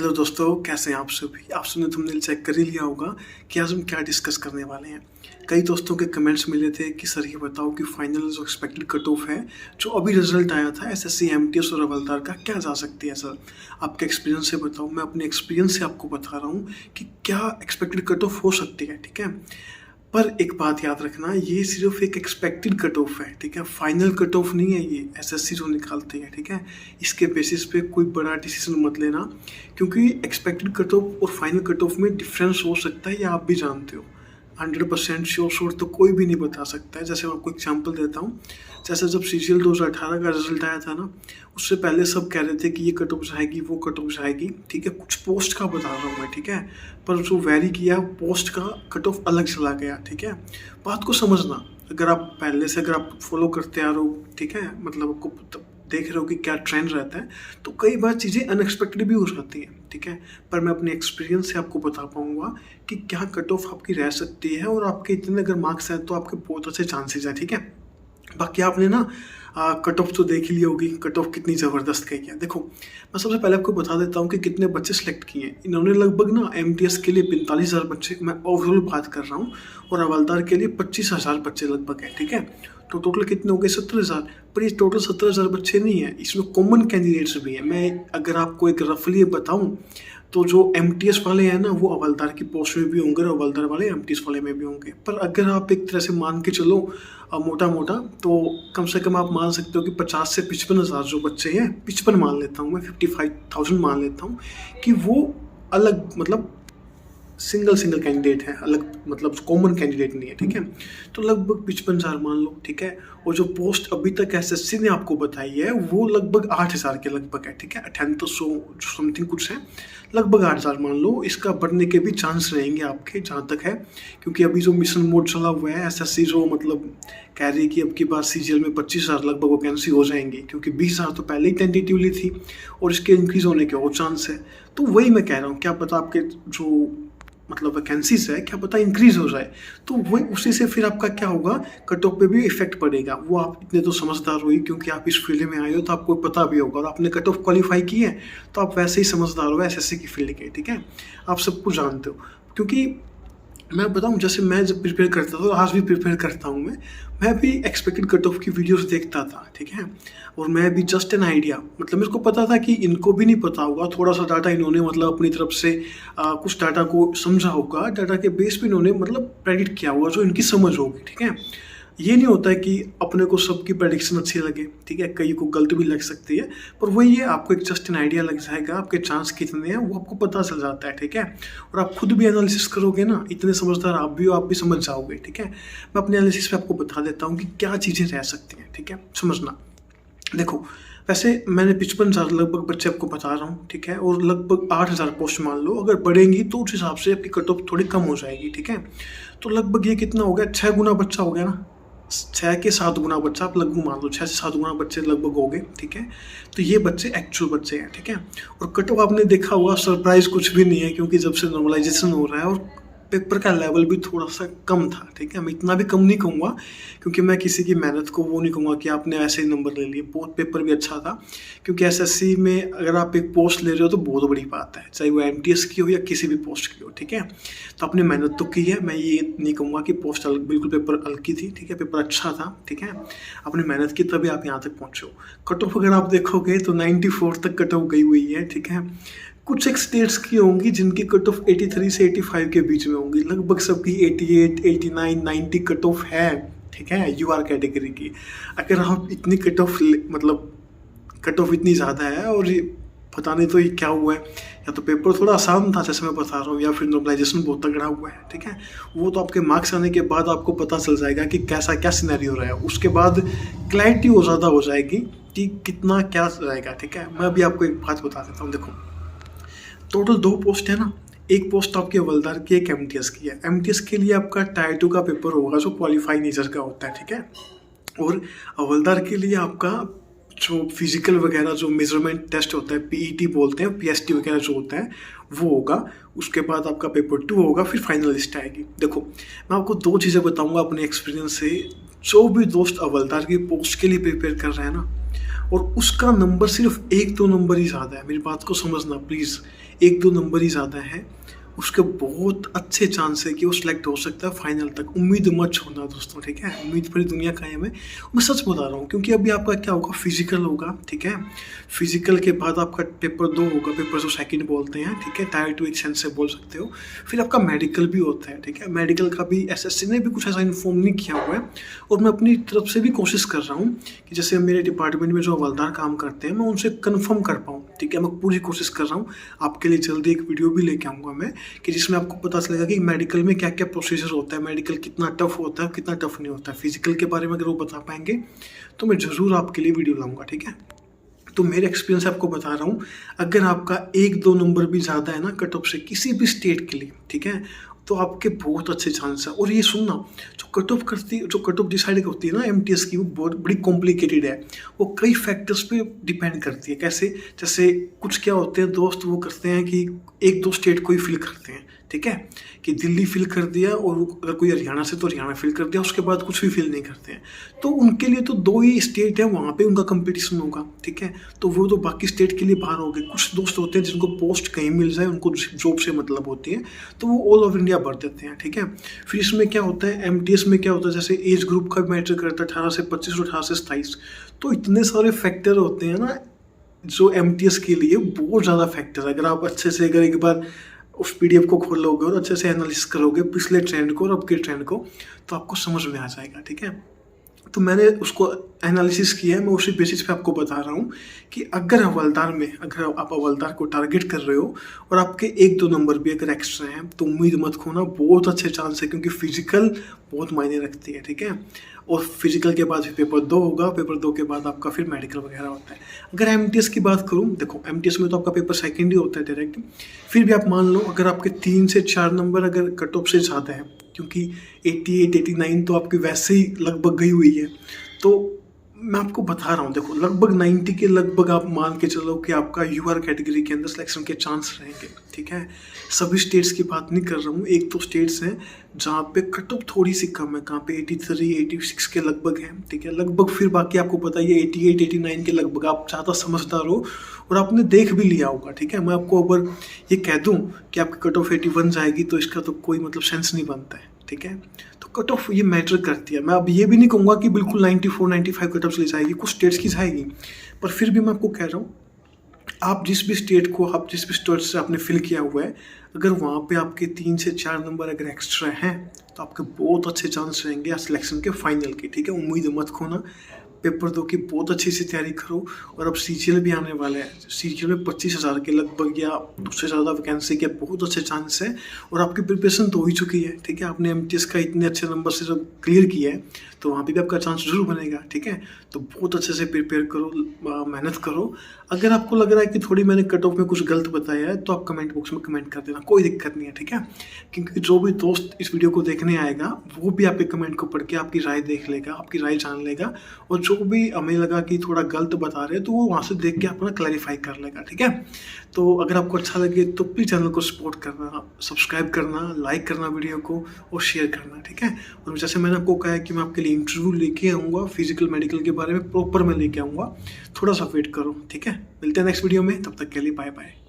Hello दोस्तों, कैसे हैं आप सभी? आप सबने थंबनेल चेक कर ही लिया होगा कि आज हम क्या डिस्कस करने वाले हैं। कई दोस्तों के कमेंट्स मिले थे कि सर ये बताओ कि फाइनल जो एक्सपेक्टेड कट ऑफ है, जो अभी रिजल्ट आया था एसएससी, एमटीएस और हवलदार का, क्या जा सकती है सर? आपके एक्सपीरियंस से बताओ। मैं अपने एक्सपीरियंस से आपको बता रहा हूँ कि क्या एक्सपेक्टेड कट ऑफ हो सकती है, ठीक है? पर एक बात याद रखना, ये सिर्फ एक एक्सपेक्टेड कट ऑफ है, ठीक है? फाइनल कट ऑफ नहीं है ये एसएससी जो निकालते हैं, ठीक है? इसके बेसिस पे कोई बड़ा डिसीजन मत लेना, क्योंकि एक्सपेक्टेड कट ऑफ और फाइनल कट ऑफ में डिफरेंस हो सकता है, ये आप भी जानते हो। 100% श्योर तो कोई भी नहीं बता सकता है। जैसे मैं आपको एग्जांपल देता हूँ, जैसे जब सीजीएल 2018 का रिजल्ट आया था ना, उससे पहले सब कह रहे थे कि ये कट ऑफ जाएगी, वो कट ऑफ जाएगी, ठीक है? कुछ पोस्ट का बता रहा हूँ मैं, ठीक है? पर जो वेरी किया पोस्ट का कट ऑफ अलग चला गया, ठीक है? बात को समझना, अगर आप पहले से अगर आप फॉलो करते आ रहे हो, ठीक है, मतलब आपको देख रहे हो कि क्या ट्रेंड रहता है, तो कई बार चीज़ें अनएक्सपेक्टेड भी हो जाती हैं, ठीक है? पर मैं अपने एक्सपीरियंस से आपको बता पाऊंगा कि क्या कट ऑफ आपकी रह सकती है, और आपके इतने अगर मार्क्स हैं तो आपके बहुत अच्छे चांसेस हैं, ठीक है? बाकी आपने ना कट ऑफ तो देख ही ली होगी, कट ऑफ कितनी ज़बरदस्त गई है। देखो, मैं सबसे पहले आपको बता देता हूँ कि कितने बच्चे सेलेक्ट किए हैं। इन्होंने लगभग ना एमटीएस के लिए 45,000 बच्चे, मैं ओवरऑल बात कर रहा हूँ, और हवलदार के लिए 25,000 बच्चे लगभग है, ठीक है? तो टोटल कितने हो गए? 17,000। पर ये टोटल 17,000 बच्चे नहीं है, इसमें कॉमन कैंडिडेट्स भी हैं। मैं अगर आपको एक रफली बताऊँ तो जो एमटीएस वाले हैं ना, वो हवलदार की पोस्ट में भी होंगे, और हवलदार वाले एमटीएस वाले में भी होंगे। पर अगर आप एक तरह से मान के चलो मोटा मोटा, तो कम से कम आप मान सकते हो कि 50 से 55,000 जो बच्चे हैं, 55 मान लेता हूँ मैं, 55,000 मान लेता हूँ, कि वो अलग मतलब सिंगल कैंडिडेट है, अलग मतलब कॉमन कैंडिडेट नहीं है, ठीक है? तो लगभग 55,000 मान लो, ठीक है? और जो पोस्ट अभी तक एसएससी ने आपको बताई है वो लगभग 8,000 के लगभग है, ठीक है? 98 समथिंग कुछ है, लगभग 8,000 मान लो। इसका बढ़ने के भी चांस रहेंगे आपके, जहाँ तक है, क्योंकि अभी जो मिशन मोड चला हुआ है, एसएससी जो मतलब कह रही है कि अब की बार सीजीएल में 25,000 लगभग वैकेंसी हो जाएंगी, क्योंकि 20,000 तो पहले ही टेंटेटिवली थी, और इसके इंक्रीज होने के और चांस है। तो वही मैं कह रहा हूँ, क्या पता आपके जो मतलब वैकेंसीज है, क्या पता इंक्रीज हो जाए, तो वही उसी से फिर आपका क्या होगा, कट ऑफ पे भी इफेक्ट पड़ेगा। वो आप इतने तो समझदार हो ही, क्योंकि आप इस फील्ड में आए हो, तो आपको पता भी होगा, और आपने कट ऑफ क्वालिफाई की है, तो आप वैसे ही समझदार हो एसएससी की फील्ड के, ठीक है? आप सब कुछ जानते हो। क्योंकि मैं बताऊं, जैसे मैं जब प्रिपेयर करता था, आज भी प्रिपेयर करता हूं मैं भी एक्सपेक्टेड कट ऑफ की वीडियोस देखता था, ठीक है? और मैं भी जस्ट एन आइडिया, मतलब मेरे को पता था कि इनको भी नहीं पता होगा, थोड़ा सा डाटा इन्होंने मतलब अपनी तरफ से कुछ डाटा को समझा होगा, डाटा के बेस पे इन्होंने मतलब प्रेडिक्ट किया होगा जो इनकी समझ होगी, ठीक है? ये नहीं होता है कि अपने को सबकी प्रेडिक्शन अच्छी लगे, ठीक है? कई को गलत भी लग सकती है, पर वही है, आपको एक जस्ट एन आइडिया लग जाएगा, आपके चांस कितने हैं वो आपको पता चल जाता है, ठीक है? और आप खुद भी एनालिसिस करोगे ना, इतने समझदार आप भी हो, आप भी समझ जाओगे, ठीक है? मैं अपने एनालिसिस पे आपको बता देता हूँ कि क्या चीज़ें रह सकती हैं, ठीक है? समझना। देखो, वैसे मैंने 55,000 लगभग बच्चे आपको बता रहा हूँ, ठीक है? और लगभग 8,000 पोस्ट मान लो, अगर बढ़ेंगी तो उस हिसाब से आपकी कट ऑफ थोड़ी कम हो जाएगी, ठीक है? तो लगभग ये कितना हो गया, 6 गुना बच्चा हो गया ना, 6 के 7 गुना बच्चा आप लगभग मान लो, 6 से 7 गुना बच्चे लगभग हो गए, ठीक है? तो ये बच्चे एक्चुअल बच्चे हैं, ठीक है? और कट ऑफ आपने देखा हुआ, सरप्राइज कुछ भी नहीं है, क्योंकि जब से नॉर्मलाइजेशन हो रहा है और पेपर का लेवल भी थोड़ा सा कम था, ठीक है? मैं इतना भी कम नहीं कहूँगा, क्योंकि मैं किसी की मेहनत को वो नहीं कहूँगा कि आपने ऐसे ही नंबर ले लिए। बहुत पेपर भी अच्छा था, क्योंकि एसएससी में अगर आप एक पोस्ट ले रहे हो तो बहुत बड़ी बात है, चाहे वो एमटीएस की हो या किसी भी पोस्ट की हो, ठीक है? तो आपने मेहनत तो की है, मैं ये नहीं कहूँगा कि पोस्ट बिल्कुल पेपर हल्की थी, ठीक है? पेपर अच्छा था, ठीक है? आपने मेहनत की तभी आप यहाँ तक पहुँचे हो। कट ऑफ अगर आप देखोगे तो 94 तक कट ऑफ गई हुई है, ठीक है? कुछ एक स्टेट्स की होंगी जिनकी कट ऑफ 83 से 85 के बीच में होंगी, लगभग सबकी 88, 89, 90 कट ऑफ है, ठीक है? यूआर कैटेगरी की। अगर आप इतनी कट ऑफ मतलब कट ऑफ इतनी ज़्यादा है, और ये पता नहीं तो ये क्या हुआ है, या तो पेपर थोड़ा आसान था जैसे मैं बता रहा हूँ, या फिर नॉर्मलाइजेशन बहुत तगड़ा हुआ है, ठीक है? वो तो आपके मार्क्स आने के बाद आपको पता चल जाएगा कि कैसा क्या सिनेरियो रहा है, उसके बाद क्लैरिटी वो ज़्यादा हो जाएगी कि कितना क्या रहेगा, ठीक है? मैं अभी आपको एक बात बता देता हूँ। देखो, टोटल 2 पोस्ट है ना, एक पोस्ट आपकी हवलदार की, एक एमटीएस की है। एमटीएस के लिए आपका टायर 2 का पेपर होगा जो क्वालिफाई नेचर का होता है, ठीक है? और हवलदार के लिए आपका जो फिजिकल वगैरह जो मेजरमेंट टेस्ट होता है, पीईटी बोलते हैं, पीएसटी वगैरह जो होता है वो होगा। उसके बाद आपका पेपर 2 होगा, फिर फाइनल लिस्ट आएगी। देखो, मैं आपको 2 चीज़ें बताऊंगा अपने एक्सपीरियंस से। जो भी दोस्त हवलदार की पोस्ट के लिए प्रिपेयर कर रहे हैं ना, और उसका नंबर सिर्फ 1-2 नंबर ही ज़्यादा है, मेरी बात को समझना प्लीज़। 1-2 नंबर ही ज़्यादा है, उसके बहुत अच्छे चांस है कि वो सिलेक्ट हो सकता है फाइनल तक। उम्मीद मत छोड़ना दोस्तों, ठीक है? उम्मीद पर ही दुनिया कायम है। मैं सच बता रहा हूँ क्योंकि अभी आपका क्या होगा, फिज़िकल होगा, ठीक है? फिज़िकल के बाद आपका पेपर 2 होगा, पेपर जो सेकंड बोलते हैं, ठीक है? टायर 2 एक सेंस से बोल सकते हो। फिर आपका मेडिकल भी होता है, ठीक है? मेडिकल का भी एसएससी ने भी कुछ ऐसा इन्फॉर्म नहीं किया हुआ है और मैं अपनी तरफ से भी कोशिश कर रहा हूँ कि जैसे मेरे डिपार्टमेंट में जो हवलदार काम करते हैं, मैं उनसे कन्फर्म कर पाऊँ, ठीक है? मैं पूरी कोशिश कर रहा हूँ। आपके लिए जल्दी एक वीडियो भी लेके आऊँगा मैं कि जिसमें आपको पता चलेगा कि मेडिकल में क्या-क्या प्रोसीजर होता है, मेडिकल कितना टफ होता है, कितना टफ नहीं होता है। फिज़िकल के बारे में अगर वो बता पाएँगे, तो मैं ज़रूर आपके लिए वीडियो लाऊँगा, ठीक है? तो मेरे एक्सपीरियंस से आपको बता रहा हूँ, अगर आपका 1-2 नंबर भी ज़्यादा है ना कट ऑफ से किसी भी स्टेट के लिए, ठीक है? तो आपके बहुत अच्छे चांस हैं। और ये सुनना, जो कट ऑफ डिसाइड होती है ना एमटीएस की, वो बहुत बड़ी कॉम्प्लिकेटेड है। वो कई फैक्टर्स पे डिपेंड करती है। कैसे? जैसे कुछ क्या होते हैं दोस्त, वो करते हैं कि 1-2 स्टेट को ही फिल करते हैं, ठीक है? कि दिल्ली फिल कर दिया और अगर कोई हरियाणा से तो हरियाणा फिल कर दिया, उसके बाद कुछ भी फिल नहीं करते हैं। तो उनके लिए तो 2 ही स्टेट है, वहाँ पे उनका कॉम्पिटिशन होगा, ठीक है? तो वो तो बाकी स्टेट के लिए बाहर हो गए। कुछ दोस्त होते हैं जिनको पोस्ट कहीं मिल जाए, उनको जॉब से मतलब होती है, तो वो ऑल ओवर इंडिया भर देते हैं, ठीक है? फिर इसमें क्या होता है, एमटीएस में क्या होता है, जैसे एज ग्रुप का मैटर करता है, 18 से 25 और 18 से 27। तो इतने सारे फैक्टर होते हैं ना, जो एमटीएस के लिए बहुत ज़्यादा फैक्टर है। अगर आप अच्छे से अगर एक बार उस पीडीएफ को खोलोगे और अच्छे से एनालिसिस करोगे पिछले ट्रेंड को और अब के ट्रेंड को, तो आपको समझ में आ जाएगा, ठीक है? तो मैंने उसको एनालिसिस किया है, मैं उसी बेसिस पे आपको बता रहा हूँ कि अगर आप हवलदार को टारगेट कर रहे हो और आपके 1-2 नंबर भी अगर एक्स्ट्रा हैं, तो उम्मीद मत खोना, बहुत अच्छे चांस है क्योंकि फिजिकल बहुत मायने रखती है, ठीक है? और फिजिकल के बाद फिर पेपर 2 होगा, पेपर 2 के बाद आपका फिर मेडिकल वगैरह होता है। अगर एमटीएस की बात करूँ, देखो एमटीएस में तो आपका पेपर सेकंड ही होता है डायरेक्ट। फिर भी आप मान लो अगर आपके 3 से 4 नंबर अगर कट ऑफ से ज़्यादा है, क्योंकि 88-89 तो आपकी वैसे ही लगभग गई हुई है, तो मैं आपको बता रहा हूँ, देखो लगभग 90 के लगभग आप मान के चलो कि आपका यूआर कैटेगरी के अंदर सिलेक्शन के चांस रहेंगे, ठीक है? सभी स्टेट्स की बात नहीं कर रहा हूँ, 1-2 स्टेट्स हैं जहाँ पे कट ऑफ थोड़ी सी कम है, कहाँ पे 83-86 के लगभग है, ठीक है? लगभग फिर बाकी आपको पता ही है 88-89 के लगभग। आप ज़्यादा समझदार हो और आपने देख भी लिया होगा, ठीक है? मैं आपको अगर ये कह दूँ कि आपकी कट ऑफ 81 जाएगी तो इसका तो कोई मतलब सेंस नहीं बनता है, ठीक है? तो कट ऑफ ये मैटर करती है। मैं अब ये भी नहीं कहूँगा कि बिल्कुल 94-95 कट ऑफ चली जाएगी, कुछ स्टेट्स की जाएगी, पर फिर भी मैं आपको कह रहा हूँ, आप जिस भी स्टेट से आपने फिल किया हुआ है, अगर वहाँ पे आपके 3 से 4 नंबर अगर एक्स्ट्रा हैं, तो आपके बहुत अच्छे चांस रहेंगे सिलेक्शन के फाइनल के, ठीक है? उम्मीद मत खोना, पेपर 2 की बहुत अच्छी से तैयारी करो। और अब सीजीएल भी आने वाला है, सीजीएल में 25,000 के लगभग या उससे ज़्यादा वैकेंसी के बहुत अच्छे चांस है और आपकी प्रिपरेशन तो हो ही चुकी है, ठीक है? आपने एमटीएस का इतने अच्छे नंबर से जब क्लियर किया है, तो वहाँ पे भी आपका चांस जरूर बनेगा, ठीक है? तो बहुत अच्छे से प्रिपेयर करो, मेहनत करो। अगर आपको लग रहा है कि थोड़ी मैंने कट ऑफ में कुछ गलत बताया है, तो आप कमेंट बॉक्स में कमेंट कर देना, कोई दिक्कत नहीं है, ठीक है? क्योंकि जो भी दोस्त इस वीडियो को देखने आएगा, वो भी आपके कमेंट को पढ़ के आपकी राय देख लेगा, आपकी राय जान लेगा, और जो भी हमें लगा कि थोड़ा गलत बता रहे हैं, तो वो वहाँ से देख के अपना क्लैरिफाई कर लेगा, ठीक है? तो अगर आपको अच्छा लगे तो प्लीज़ चैनल को सपोर्ट करना, सब्सक्राइब करना, लाइक करना वीडियो को और शेयर करना, ठीक है? और जैसे मैंने आपको कहा है कि मैं आपके लिए इंटरव्यू लेके आऊँगा, फिजिकल मेडिकल के बारे में प्रॉपर मैं लेके आऊँगा, थोड़ा सा वेट करो, ठीक है? मिलते हैं नेक्स्ट वीडियो में, तब तक के लिए बाय बाय।